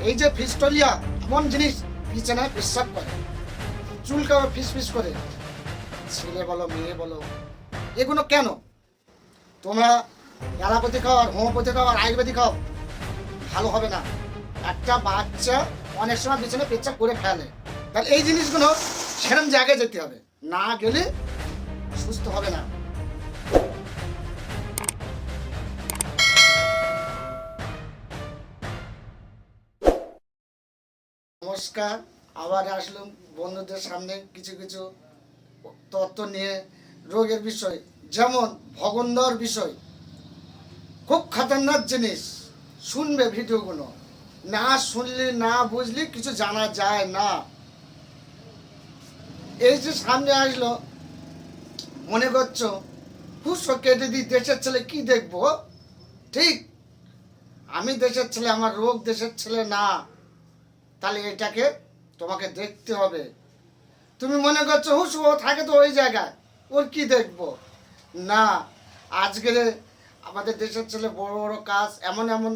এই যে ফিস্টোলিয়া এমন জিনিস, বিছানায় পেশাব করে, চুলকাও ফিস ফিস করে, ছেলে বলো মেয়ে বলো, এগুলো কেন? তোমরা অ্যালোপ্যাথি খাও আর হোমিওপ্যাথি খাও আর আয়ুর্বেদিক খাও, ভালো হবে না। একটা বাচ্চা অনেক সময় বিছানায় পেচ্ছাপ করে ফেলে, তাহলে এই জিনিসগুলো সেরকম জায়গায় যেতে হবে, না গেলে সুস্থ হবে না। নমস্কার, আবার আসলাম বন্ধুদের সামনে কিছু কিছু তথ্য নিয়ে রোগের বিষয়, যেমন ভগন্দর বিষয়, খুব খতরনাক জিনিস। শুনবে ভিডিওগুলো, না শুনলে না বুঝলে কিছু জানা যায় না। এই যে সামনে আসলো, মনে করছো হুসো কেটে দিই, দেশের ছেলে কি দেখবো? ঠিক, আমি দেশের ছেলে, আমার রোগ দেশের ছেলে না, তাহলে এটাকে তোমাকে দেখতে হবে। তুমি মনে করছো হুস ও থাকে তো ওই জায়গায়, ওর কি দেখবো? না, আজকের আমাদের দেশের ছেলে বড় বড় কাজ, এমন এমন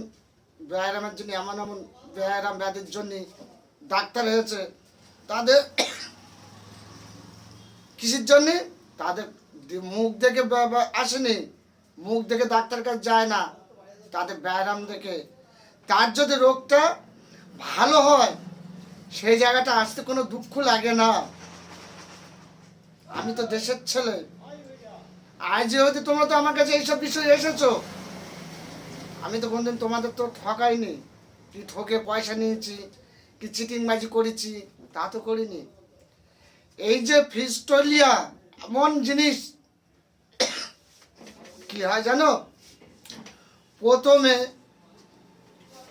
ব্যায়ামের জন্য, এমন এমন ব্যায়াম ব্যাধির জন্য ডাক্তার হয়েছে। তাদের কিসের জন্যে? তাদের মুখ দেখে আসেনি, মুখ দেখে ডাক্তার কাছে যায় না, তাদের ব্যায়াম দেখে। তার যদি রোগটা ভালো হয়, সেই জায়গাটা আসতে কোনো দুঃখ লাগে না। আমি তো দেশের ছেলে, আজ যেহেতু তোমরা তো আমার কাছে এইসব বিষয়ে এসেছো, আমি তো কোনদিন তোমাদের তো ঠকাইনি, কি ঠকে পয়সা নিয়েছি, কি চিটিংবাজি করেছি, তা তো করিনি। এই যে ফিস্টোলিয়া এমন জিনিস, কি হয় জানো? প্রথমে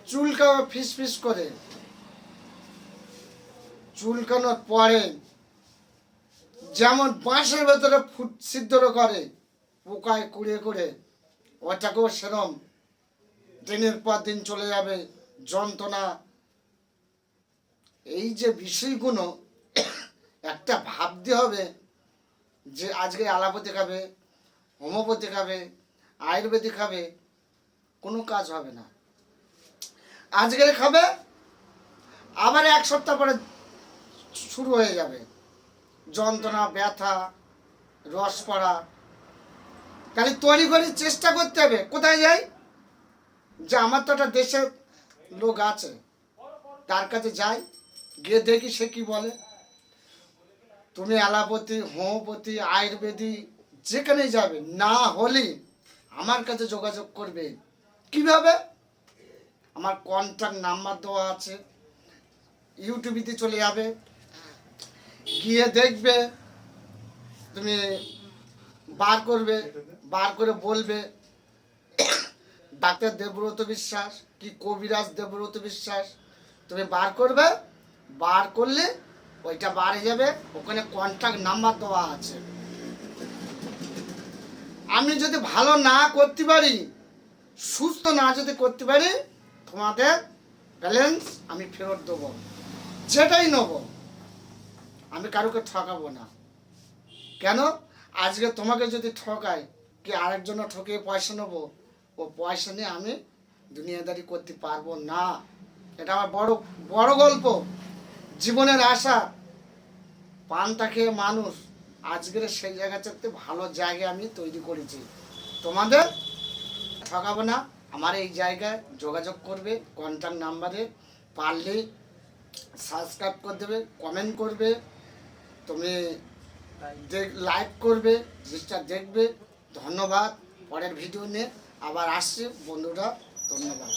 চুলকাও ফিস ফিস করে, চুলকানোর পরে যেমন বাঁশের ভেতরে ফুট ছিদ্র করে পোকায় কুড়ে করে, ওটাকেও সেরম দিনের পর দিন চলে যাবে যন্ত্রণা। এই যে বিষয়গুলো একটা ভাবতে হবে যে আজকে অ্যালোপ্যাথি খাবে, হোমিওপ্যাথি খাবে, আয়ুর্বেদিক খাবে, কোনো কাজ হবে না। আজকের খাবে, আবার এক সপ্তাহ পরে শুরু হয়ে যাবে যন্ত্রণা, ব্যথা, রস পড়া। তাহলে তৈরি করে চেষ্টা করতে হবে। কোথায় যাই? যে আমার তো একটা দেশের লোক আছে, তার কাছে যাই, গিয়ে দেখি সে কি বলে। তুমি অ্যালোপ্যাথি, হোমিওপ্যাথি, আয়ুর্বেদিক যেখানেই যাবে, না হলে আমার কাছে যোগাযোগ করবে। কিভাবে? আমার কন্ট্যাক্ট নাম্বার দেওয়া আছে, ইউটিউবেতে চলে যাবে, গিয়ে দেখবে, তুমি বার করবে, বার করে বলবে ডাক্তার দেবব্রত বিশ্বাস কি কবিরাজ দেবব্রত বিশ্বাস, তুমি বার করবে, বার করলে ওইটা বাড়ে যাবে, ওখানে কন্ট্যাক্ট নাম্বার দেওয়া আছে। আমি যদি ভালো না করতে পারি, সুস্থ না যদি করতে পারি, তোমাদের ব্যালেন্স আমি ফেরত দেবো, যেটাই নেব। আমি কারোকে ঠকাবো না। কেন? আজকে তোমাকে যদি ঠকাই, কি আরেকজনও ঠকিয়ে পয়সা নেবো? ও পয়সা নিয়ে আমি দুনিয়াদারি করতে পারবো না। এটা আমার বড় বড় গল্প, জীবনের আশা। পানটা খেয়ে মানুষ আজকের সেই জায়গা চাইতে ভালো জায়গা আমি তৈরি করেছি। তোমাদের ঠকাবো না। আমার এই জায়গায় যোগাযোগ করবে, কন্ট্যাক্ট নাম্বারে, পারলে সাবস্ক্রাইব করে দেবে, কমেন্ট করবে, তুমি লাইক করবে, জিনিসটা দেখবে। ধন্যবাদ। পরের ভিডিও নিয়ে আবার আসছি বন্ধুরা, ধন্যবাদ।